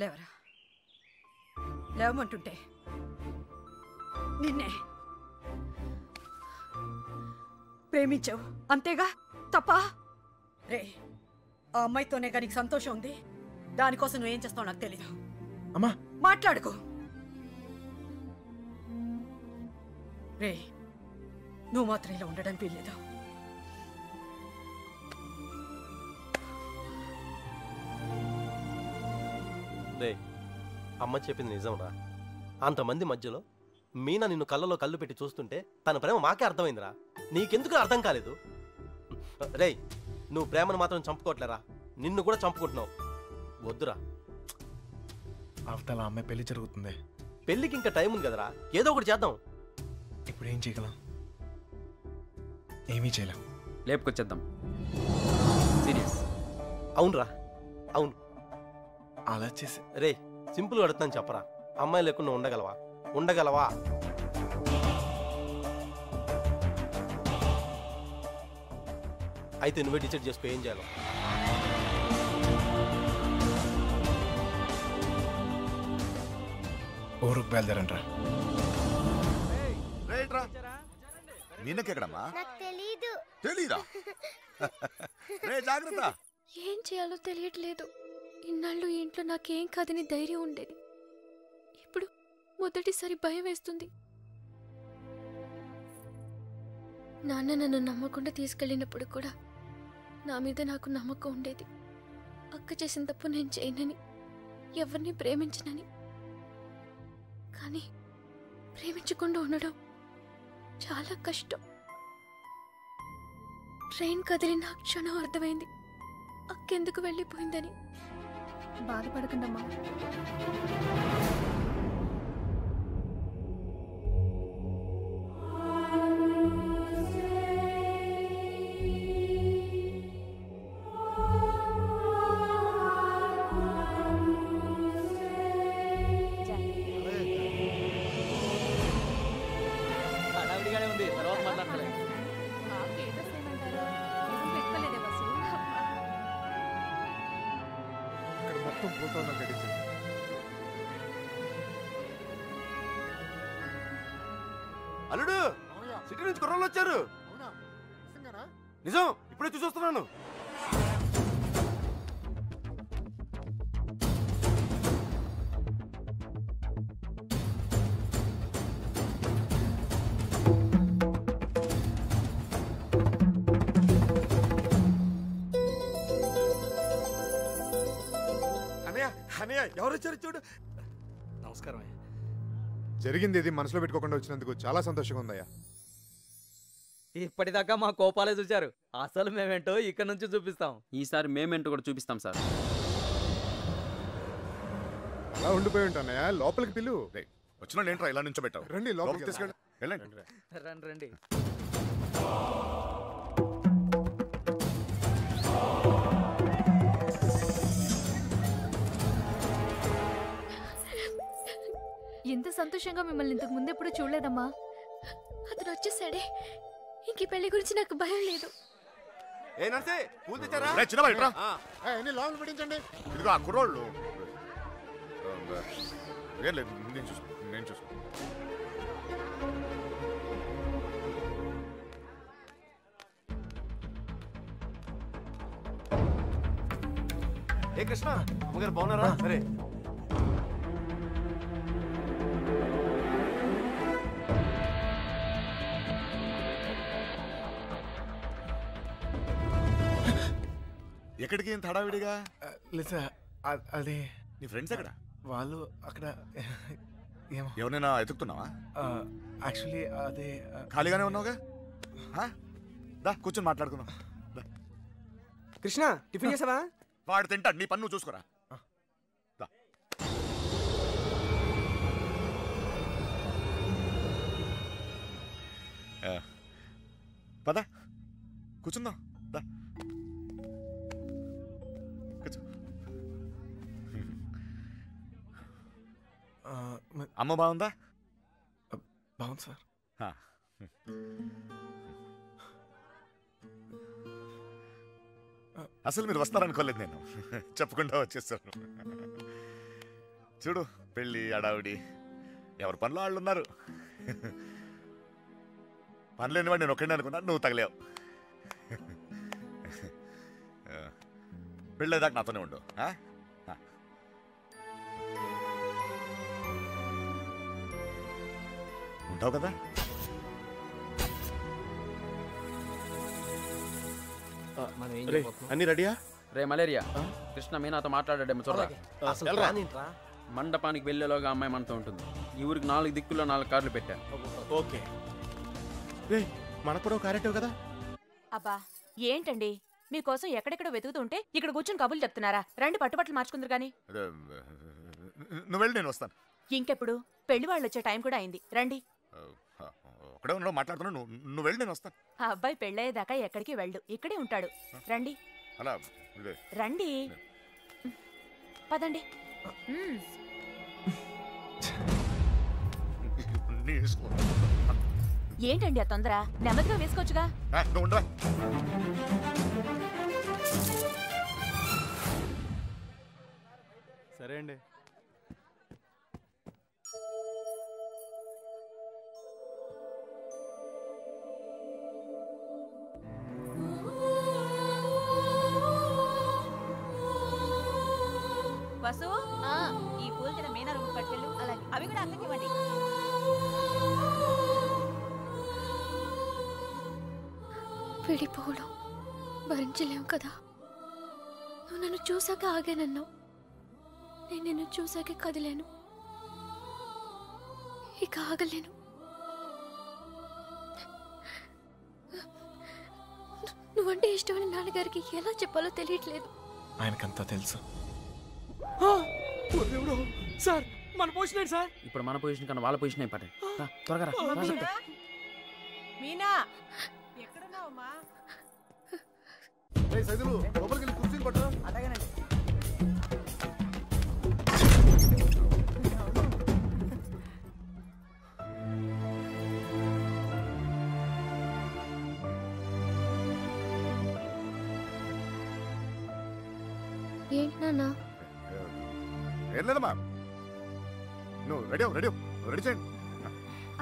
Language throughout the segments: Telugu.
లేవరా, లేవమంటుంటే నిన్నే ప్రేమించావు అంతేగా, తప్ప? రే, ఆ అమ్మాయితోనే కానీ నీకు సంతోషం ఉంది, దానికోసం నువ్వేం చేస్తావు నాకు తెలీదు. అమ్మా మాట్లాడుకో. రే, నువ్వు మాత్రం ఇలా ఉండడానికి వీల్లేదు. రే, అమ్మ చెప్పింది నిజంరా. అంతమంది మధ్యలో మీనా నిన్ను కళ్ళలో కళ్ళు పెట్టి చూస్తుంటే తన ప్రేమ మాకే అర్థమైందిరా. నీకెందుకు అర్థం కాలేదు? రే, నువ్వు ప్రేమను మాత్రం చంపుకోవట్లేరా, నిన్ను కూడా చంపుకుంటున్నావు. వద్దురా. అవతల అమ్మాయి పెళ్లి జరుగుతుంది. పెళ్ళికి ఇంకా టైం ఉంది కదరా, ఏదో ఒకటి చేద్దాం. ఇప్పుడు ఏం చేయగలం? ఏమీ చేయలేం. లేపుకొచ్చేద్దాం. సీరియస్. అవునరా, అవును. అలా చేసి రే, సింపుల్గా అడుగుతాను చెప్పరా, అమ్మాయి లేకుండా ఉండగలవా? ఉండగలవా? అయితే నువ్వే డిసైడ్ చేసుకో ఏం చేయాలో. ఊరుకు బయలుదేరంట్రా. నిన్నకెక్కడమ్మా? తెలీదా? జాగ్రత్త. ఏం చేయాలో తెలియట్లేదు. ఇన్నాళ్ళు ఈ ఇంట్లో నాకేం కాదని ధైర్యం ఉండేది. ఇప్పుడు మొదటిసారి భయం వేస్తుంది. నాన్న నన్ను నమ్మకుండా తీసుకెళ్ళినప్పుడు కూడా నా మీద నాకు నమ్మకం ఉండేది. అక్క చేసిన తప్పు నేను చేయనని, ఎవరిని ప్రేమించనని. కానీ ప్రేమించకుండా ఉండడం చాలా కష్టం. ట్రైన్ కదిలిన క్షణం అర్థమైంది అక్కెందుకు వెళ్ళిపోయిందని. బాధపడకండమ్మా. అల్లుడు, సిటీ నుంచి కుర్రోళ్ళు వచ్చారు. నిజం, ఇప్పుడే చూసొస్తున్నాను. అన్నయ్య, అన్నయ్య, ఎవరు వచ్చారు చూడు. నమస్కారం. జరిగింది ఇది మనసులో పెట్టుకోకుండా వచ్చినందుకు చాలా సంతోషంగా ఉందయ్యా. ఇప్పటిదాకా మా కోపాలే చూశారు, అసలు మేమేంటో ఇక్కడ నుంచి చూపిస్తాం. ఈసారి మేమేంటో కూడా చూపిస్తాం సార్. అలా ఉండిపోయి ఉంటానయ్యా, లోపలికి పిలు. వచ్చిన ఏంట్రా ఇలా నుంచో పెట్టావు? రండి, లోపలికి తీసుకెళ్ళండి. రండి రండి. ఎంత సంతోషంగా మిమ్మల్ని ఇంతకు ముందు ఎప్పుడు చూడలేదమ్మా. అతను వచ్చేసాడే, ఇంక పెళ్లి గురించి నాకు భయం లేదు. లోపల పెట్టించండి. ఇదిగో ఆ కుర్రోళ్ళు. ఏం లేదు, నేను చూసుకో. ఏ కృష్ణ, అమ్మగారు బాగున్నారా? సరే. ఎక్కడికి ఇంత హడావిడిగా? లేదా అది నీ ఫ్రెండ్స్ ఎక్కడ? వాళ్ళు అక్కడ. ఎవరైనా ఎతుకుతున్నావా? యాక్చువల్లీ అదే. ఖాళీగానే ఉన్నావుగా, దా కూర్చొని మాట్లాడుకుందాం. కృష్ణ, టిఫిన్ చేసావా? వాడు తింటాడు, నీ పన్ను చూసుకోరా. పద కూర్చుందాం. అమ్మ బాగుందా? బాగుంది సార్. అసలు మీరు వస్తారనుకోలేదు, నేను చెప్పకుండా వచ్చేసాను. చూడు పెళ్ళి అడావిడి ఎవరి పనులు వాళ్ళు ఉన్నారు. పని లేనివాడు నేను ఒక్కడే అనుకున్నాను, నువ్వు తగలేవు. పెళ్ళేదాకా నాతోనే ఉండు. ఉంటావు కదా? అన్ని రెడీయా? రే మలేరియా, కృష్ణ మీనాతో మాట్లాడాడేమో చూడరా. అసలు ప్లాన్ ఏంట్రా? మండపానికి వెళ్ళేలోగా అమ్మాయి మనతో ఉంటుంది. ఈ ఊరికి 4 దిక్కుల్లో 4 కార్లు పెట్టా. ఓకే. రే మనకు కూడా క్యారెక్టర్ కదా. అబ్బా ఏంటండి మీకోసం ఎక్కడెక్కడ వెతుకుతుంటే ఇక్కడ కూర్చొని కబుర్లు చెప్తున్నారా? రండి పట్టుబట్టలు మార్చుకుందరు గాని. నువ్వు వెళ్ళి నేను వస్తాను. ఇంకెప్పుడు? పెళ్లి వాళ్ళు వచ్చే టైం కూడా అయింది. రండి. అక్కడే ఉన్నావు మాట్లాడుతున్నావు, నువ్వు వెళ్ళి నేను వస్తాను. ఆ అబ్బాయి పెళ్ళయ్యేదాకా ఎక్కడికి వెళ్ళు, ఇక్కడే ఉంటాడు. రండి అలా రండి, పదండి. ఏంటండి ఆ తొందర? నెమ్మదిగా వేసుకోవచ్చుగా. సరే అండి. వసు, ఈ పూల తిన మీనా రూమ్ పట్టుకెళ్ళు. అలాగే అవి కూడా అక్కడికి ఇవ్వండి. విడిపోవడం భరించలేవు కదా. నువ్వు నన్ను చూసాక ఆగానన్నావు, నేను నిన్ను చూసాకే కదిలేను. ఇక ఆగలేను. నువ్వంటే ఇష్టమని నాన్నగారికి ఎలా చెప్పాలో తెలియట్లేదు. ఆయనకంతా తెలుసు. సార్ మన పొజిషన్ సార్. ఇప్పుడు మన పొజిషన్ కన్నా వాళ్ళ పొజిషన్ అయిపోతాయి. త్వరగా రా. మీనా ఎక్కడున్నావమ్మా? సైదులు లోపలికి వెళ్ళి కుర్చీలు పట్టరా. అలాగేనండి. ఏంటి నాన్న? ఏం లేదమ్మా, నువ్వు రెడీ రెడీ చేయండి.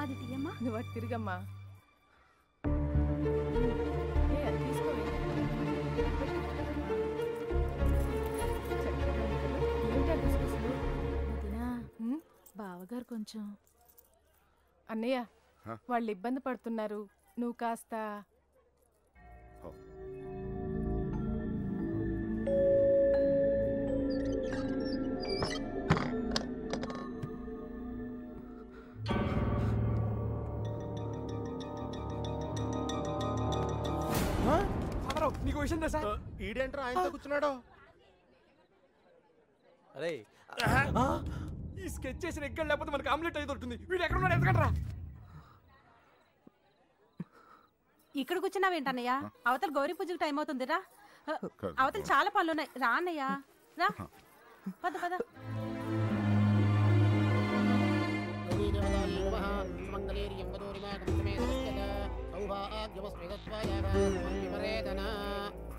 అది తీయమ్మా. నువ్వు అటు తిరిగమ్మా. బావగారు కొంచెం. అన్నయ్య వాళ్ళు ఇబ్బంది పడుతున్నారు, నువ్వు కాస్త. నీకు విషయం తెలుసా? ఈడేంట్రా ఆయనతో కూర్చున్నాడు? అరే ఈ స్కెచ్ చేసిన ఎక్కడ లేకపోతే మనకి ఆమ్లెట్ అయితే దొరుకుతుంది. వీడు ఎక్కడ ఉన్నాడు? ఎందుకంటారా? ఇక్కడ కూర్చున్నావేంటన్నయ్య? అవతల గౌరీ పూజకు టైం అవుతుందిరా. అవతల చాలా పనులున్నాయి. రా అన్నయ్య, రా. పద పద.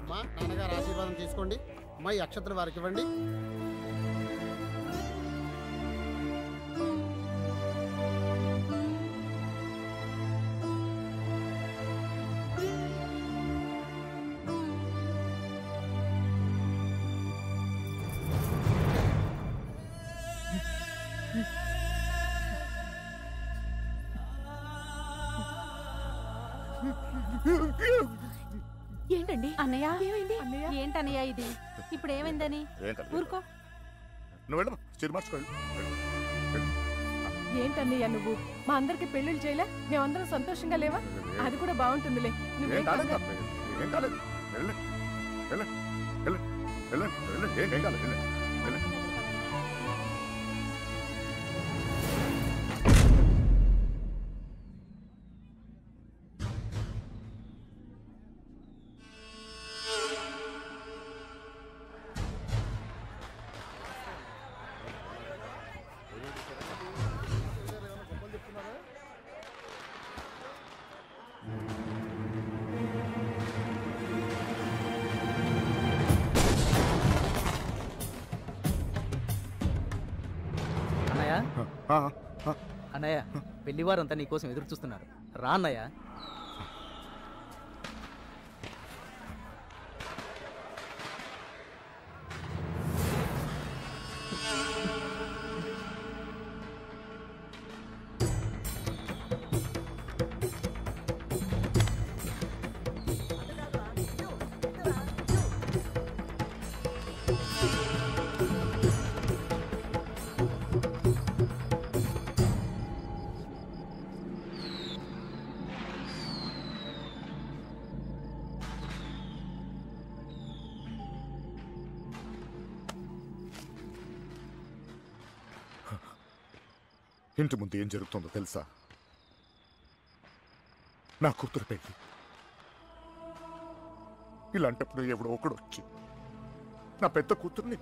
మా నాన్నగారు ఆశీర్వాదం తీసుకోండి. మా ఈ అక్షతలు వారికి ఇవ్వండి. ఏంటండి అన్నయ్య? ఏంటన్నయ్య ఇది? ఇప్పుడు ఏమైందని? ఊరుకో. నువ్వు వెళ్ళమ్మా, చీర మార్చుకోండి. ఏంటన్నయ్య నువ్వు? మా అందరికి పెళ్లిళ్ళు చేయలే? మేమందరం సంతోషంగా లేవా? అది కూడా బాగుంటుందిలే. ఏం కాలేదు, ఏం కాలేదు. వెళ్ళండి వెళ్ళండి వెళ్ళండి వెళ్ళండి వెళ్ళండి, ఏం కాలేదు. వెళ్ళండి వెళ్ళండి. అన్నయ్య పెళ్లివారంతా నీకోసం ఎదురు చూస్తున్నారు, రా అన్నయ్య. ఇంటి ముందు ఏం జరుగుతుందో తెలుసా? నా కూతురు పెళ్ళి. ఇలాంటప్పుడు ఎవడో ఒకడు వచ్చి నా పెద్ద కూతుర్ని,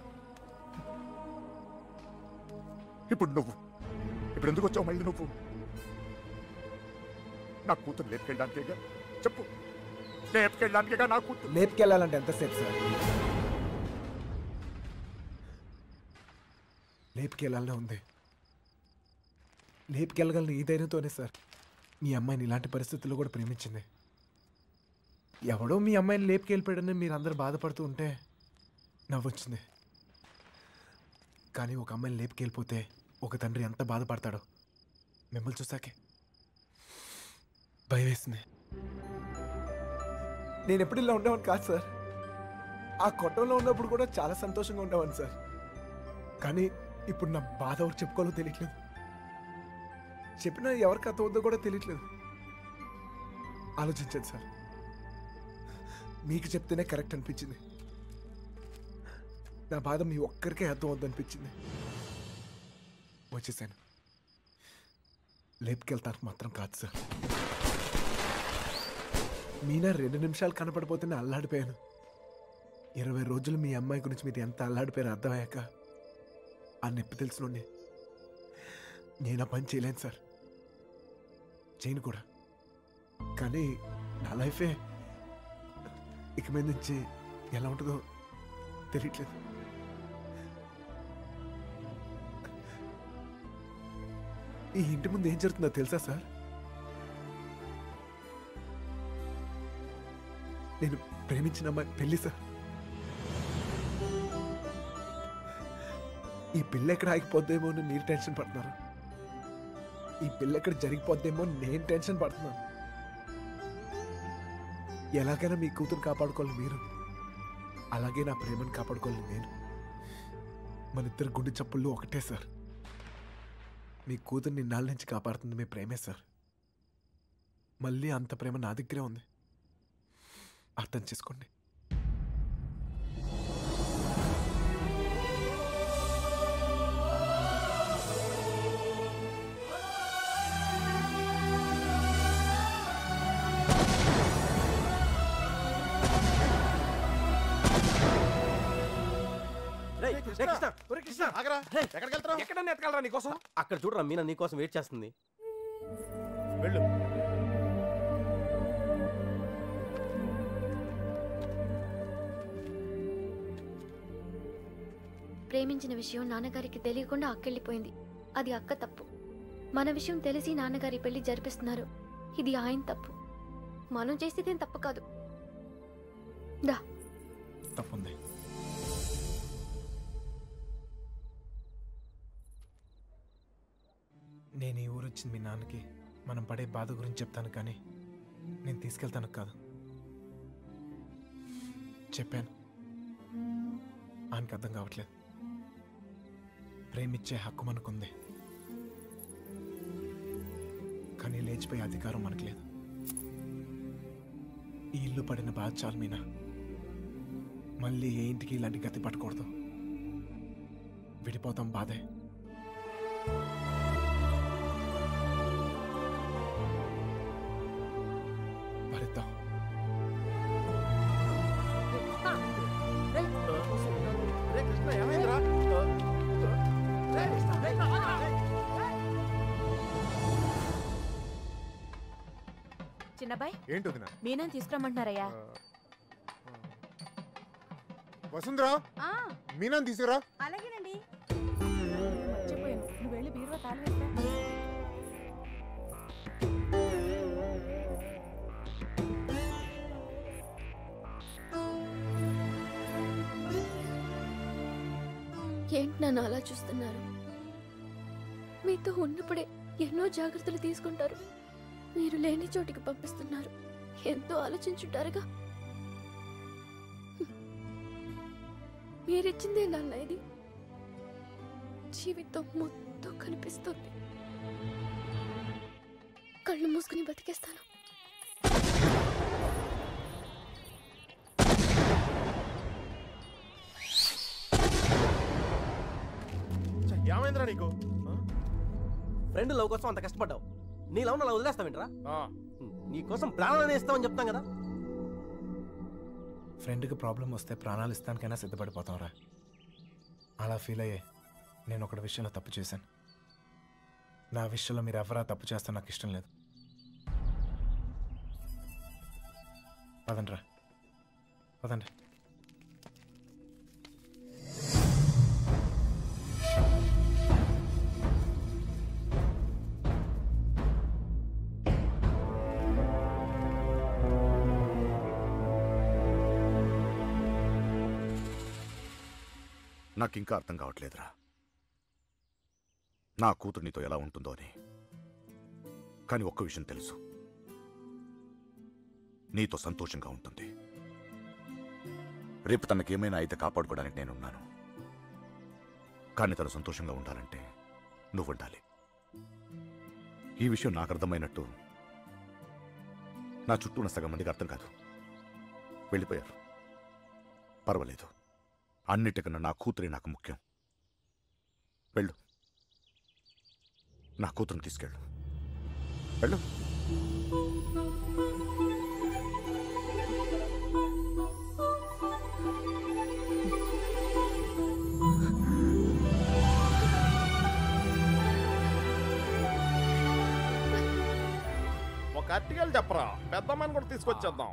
ఇప్పుడు ఎందుకు వచ్చావు మళ్ళీ నువ్వు? నా కూతురు లేపుకెళ్ళడానికేగా? చెప్పు, లేపుకెళ్ళడానికేగా నా కూతురు? లేపుకెళ్ళాలంటే ఎంతసేపు సార్? లేపుకెళ్ళాలనే ఉంది. లేపుకెళ్ళగలను ఈ ధైర్యంతోనే సార్ మీ అమ్మాయిని ఇలాంటి పరిస్థితుల్లో కూడా ప్రేమించింది. ఎవడో మీ అమ్మాయిని లేపుకెళ్ళిపోయాడని మీరు అందరూ బాధపడుతూ ఉంటే నవ్వొచ్చింది. కానీ ఒక అమ్మాయిని లేపుకెళ్ళిపోతే ఒక తండ్రి ఎంత బాధపడతాడో మిమ్మల్ని చూసాకే భయం వేసింది. నేను ఎప్పుడు ఇలా ఉండేవాడిని కాదు సార్. ఆ కొట్టంలో ఉన్నప్పుడు కూడా చాలా సంతోషంగా ఉండేవాడిని సార్. కానీ ఇప్పుడు నా బాధ ఎవరు చెప్పుకోవాలో తెలియట్లేదు. చెప్పినా ఎవరికి అర్థం అవుతుందో కూడా తెలియట్లేదు. ఆలోచించండి సార్. మీకు చెప్తేనే కరెక్ట్ అనిపించింది. నా బాధ మీ ఒక్కరికే అర్థం అవుద్ది అనిపించింది. వచ్చేసాను. లేపుకెళ్తానికి మాత్రం కాదు సార్. మీనా 2 నిమిషాలు కనపడిపోతేనే అల్లాడిపోయాను. 20 రోజులు మీ అమ్మాయి గురించి మీరు ఎంత అల్లాడిపోయారో అర్థమయ్యాక ఆ నొప్పి తెలుసునండి. నేను ఆ పని చేయలేను సార్, చేయను కూడా. కానీ నా లైఫే ఇక మీద నుంచి ఎలా ఉంటుందో తెలియట్లేదు. ఈ ఇంటి ముందు ఏం జరుగుతుందో తెలుసా సార్? నేను ప్రేమించిన అమ్మాయి పెళ్ళి సార్. ఈ పిల్ల ఎక్కడ ఆగిపోద్దేమో అని మీరు టెన్షన్ పడుతున్నారు. ఈ పిల్ల ఎక్కడ జరిగిపోద్దేమో నేను టెన్షన్ పడుతున్నాను. ఎలాగైనా మీ కూతురు కాపాడుకోవాలి మీరు, అలాగే నా ప్రేమను కాపాడుకోవాలి నేను. మన ఇద్దరు గుండె చప్పుళ్ళు ఒకటే సార్. మీ కూతుర్ని ఇన్నాళ్ళ నుంచి కాపాడుతుంది మీ ప్రేమే సార్. మళ్ళీ అంత ప్రేమ నా దగ్గరే ఉంది, అర్థం చేసుకోండి. ఎక్కడన్నా ఎతకాలరా నీకోసం? అక్కడ చూడరా, మీనా నీకోసం వెయిట్ చేస్తుంది. వెళ్ళు. ప్రేమించిన విషయం నాన్నగారికి తెలియకుండా అక్కెళ్ళిపోయింది. అది అక్క తప్పు. మన విషయం తెలిసి నాన్నగారి పెళ్లి జరిపిస్తున్నారు. ఇది ఆయన తప్పు. మనం చేసేదేం తప్పు కాదు. దా. తప్పుంది. నేను ఈ ఊరు వచ్చింది మీ నాన్నకి మనం పడే బాధ గురించి చెప్తాను, కానీ నేను తీసుకెళ్తాను కాదు. చెప్పాను, ఆయనకి అర్థం కావట్లేదు. ప్రేమించే హక్కు మనకుంది, కానీ లేచిపోయే అధికారం మనకు లేదు. ఈ ఇల్లు పడిన బాధ చాలు మీనా. మళ్ళీ ఏ ఇంటికి ఇలాంటి గతి పట్టకూడదు. విడిపోతాం, బాధే. భరిద్దాం. చిన్నబాయ్ ఏంటి వదినా? మీనాని తీసుకురమ్మంటున్నారయ్యా. వసుంధరా, మీనాని తీసుకురా. అలాగేనండి. మర్చిపోయాను, నువ్వు వెళ్ళి బీరువా తాళం వేస్తా. ఏంటి నన్ను అలా చూస్తున్నారు? మీతో ఉన్నప్పుడే ఎన్నో జాగ్రత్తలు తీసుకుంటారు. మీరు లేని చోటికి పంపిస్తున్నారు. ఎంతో ఆలోచించుంటారుగా. మీరిచ్చిందే నాన్న ఇది. జీవితం మొత్తం కనిపిస్తుంది. కళ్ళు మూసుకుని బతికేస్తాను. ఏమైందిరా నీకు? ఫ్రెండ్ లవ్ కోసం అంత కష్టపడ్డావు. నీ లవ్ అలా వదిలేస్తావేంట్రా? నీ కోసం ప్రాణాలు ఇస్తామని చెప్తాం కదా. ఫ్రెండ్కి ప్రాబ్లం వస్తే ప్రాణాలు ఇస్తానికైనా సిద్ధపడిపోతాంరా. అలా ఫీల్ అయ్యే నేను ఒకటి విషయంలో తప్పు చేశాను. నా విషయంలో మీరు ఎవరా తప్పు చేస్తే నాకు ఇష్టం లేదు. పదండ్రా, పదండి. నాకింకా అర్థం కావట్లేదురా నా కూతురు నీతో ఎలా ఉంటుందో అని. కానీ ఒక్క విషయం తెలుసు, నీతో సంతోషంగా ఉంటుంది. రేపు తనకేమైనా అయితే కాపాడుకోవడానికి నేనున్నాను. కానీ తను సంతోషంగా ఉండాలంటే నువ్వు ఉండాలి. ఈ విషయం నాకు అర్థమైనట్టు నా చుట్టూ ఉన్న సగం మందికి అర్థం కాదు. వెళ్ళిపోయారు. పర్వాలేదు, అన్నిటికన్నా నా కూతురే నాకు ముఖ్యం. వెళ్ళు, నా కూతురుని తీసుకెళ్ళు. వెళ్ళు. ఒక అట్టికలు చెప్పరా, పెద్దమ్మని కూడా తీసుకొచ్చేద్దాం.